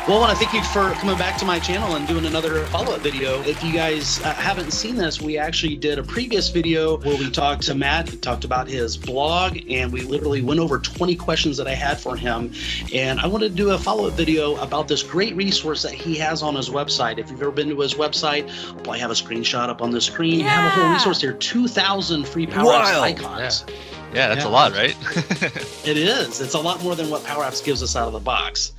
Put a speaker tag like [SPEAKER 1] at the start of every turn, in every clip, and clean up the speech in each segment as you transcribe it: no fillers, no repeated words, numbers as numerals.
[SPEAKER 1] Well, I want to thank you for coming back to my channel and doing another follow-up video. If you guys haven't seen this, we actually did a previous video where we talked to Matt. He talked about his blog, and we literally went over 20 questions that I had for him. And I wanted to do a follow-up video about this great resource that he has on his website. If you've ever been to his website, I'll probably have a screenshot up on the screen. You have a whole resource here, 2,000 free PowerApps icons.
[SPEAKER 2] Yeah, that's a lot, right?
[SPEAKER 1] It is. It's a lot more than what PowerApps gives us out of the box.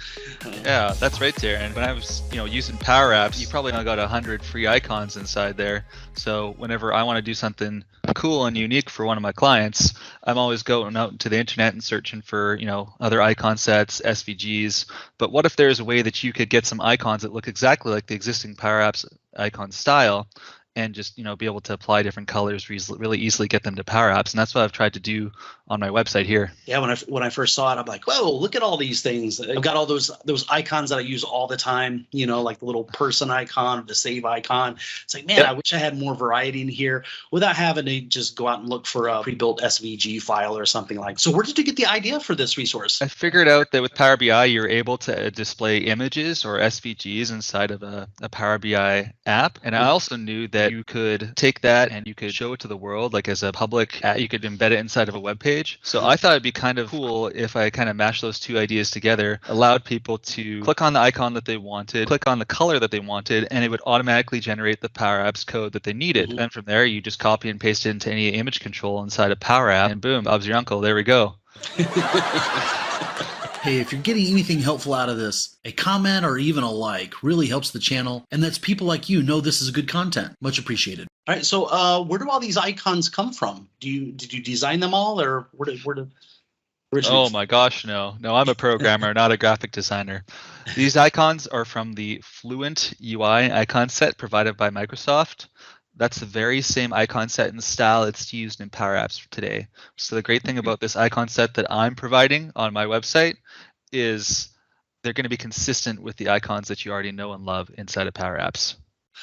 [SPEAKER 2] Yeah, that's right, Darren. When I was, using PowerApps, you probably only got 100 free icons inside there. So whenever I want to do something cool and unique for one of my clients, I'm always going out into the internet and searching for, other icon sets, SVGs. But what if there's a way that you could get some icons that look exactly like the existing PowerApps icon style, and just be able to apply different colors, really easily get them to PowerApps? And that's what I've tried to do on my website here.
[SPEAKER 1] Yeah, when I first saw it, I'm like, whoa, look at all these things. I've got all those icons that I use all the time, like the little person icon, the save icon. It's like, man, I wish I had more variety in here without having to just go out and look for a pre-built SVG file or something like. So where did you get the idea for this resource?
[SPEAKER 2] I figured out that with Power BI, you're able to display images or SVGs inside of a Power BI app. And I also knew that you could take that and you could show it to the world, like as a public app. You could embed it inside of a web page. So I thought it'd be kind of cool if I kind of mashed those two ideas together, allowed people to click on the icon that they wanted, click on the color that they wanted, and it would automatically generate the Power Apps code that they needed. And from there, you just copy and paste it into any image control inside a Power App, and boom, Bob's your uncle. There we go.
[SPEAKER 3] Hey, if you're getting anything helpful out of this, a comment or even a like really helps the channel, and lets people like you know this is good content. Much appreciated.
[SPEAKER 1] All right, so where do all these icons come from? Did you design them all, or where did
[SPEAKER 2] Oh my gosh, no, I'm a programmer, not a graphic designer. These icons are from the Fluent UI icon set provided by Microsoft. That's the very same icon set and style it's used in Power Apps today. So the great thing about this icon set that I'm providing on my website is they're going to be consistent with the icons that you already know and love inside of Power Apps.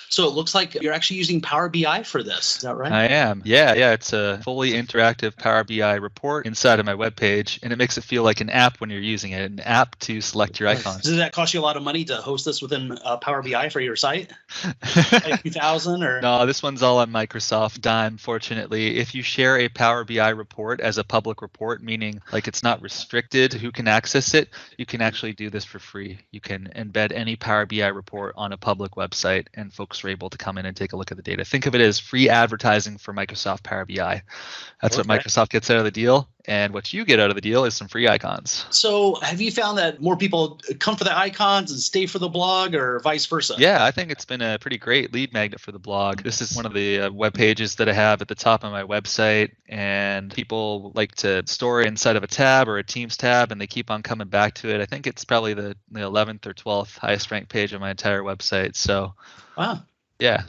[SPEAKER 1] So it looks like you're actually using Power BI for this. Is that right?
[SPEAKER 2] I am. Yeah. It's a fully interactive Power BI report inside of my webpage, and it makes it feel like an app when you're using it, an app to select your icons.
[SPEAKER 1] Does that cost you a lot of money to host this within Power BI for your site? Like 2,000 or?
[SPEAKER 2] No, this one's all on Microsoft dime, fortunately. If you share a Power BI report as a public report, meaning like it's not restricted who can access it, you can actually do this for free. You can embed any Power BI report on a public website, and folks are able to come in and take a look at the data. Think of it as free advertising for Microsoft Power BI. That's what Microsoft gets out of the deal. And what you get out of the deal is some free icons.
[SPEAKER 1] So have you found that more people come for the icons and stay for the blog, or vice versa?
[SPEAKER 2] Yeah, I think it's been a pretty great lead magnet for the blog. This is one of the web pages that I have at the top of my website, and people like to store it inside of a tab or a Teams tab, and they keep on coming back to it. I think it's probably the 11th or 12th highest ranked page on my entire website. So,
[SPEAKER 1] wow.
[SPEAKER 2] Yeah.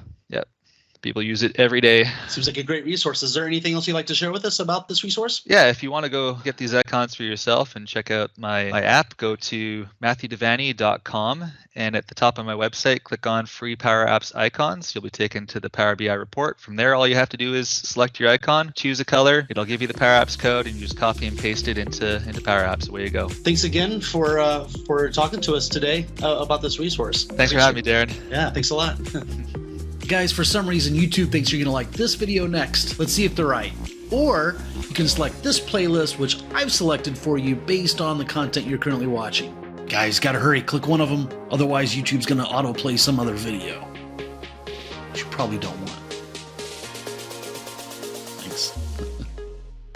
[SPEAKER 2] People use it every day.
[SPEAKER 1] Seems like a great resource. Is there anything else you'd like to share with us about this resource?
[SPEAKER 2] Yeah, if you want to go get these icons for yourself and check out my app, go to matthewdevaney.com, and at the top of my website, click on Free Power Apps Icons. You'll be taken to the Power BI report. From there, all you have to do is select your icon, choose a color. It'll give you the Power Apps code, and you just copy and paste it into Power Apps. Away you go.
[SPEAKER 1] Thanks again for talking to us today about this resource.
[SPEAKER 2] Thanks for having me, Darren.
[SPEAKER 1] Yeah, thanks a lot.
[SPEAKER 3] Guys, for some reason, YouTube thinks you're going to like this video next. Let's see if they're right. Or you can select this playlist, which I've selected for you based on the content you're currently watching. Guys, gotta hurry, click one of them. Otherwise, YouTube's going to autoplay some other video, which you probably don't want. Thanks.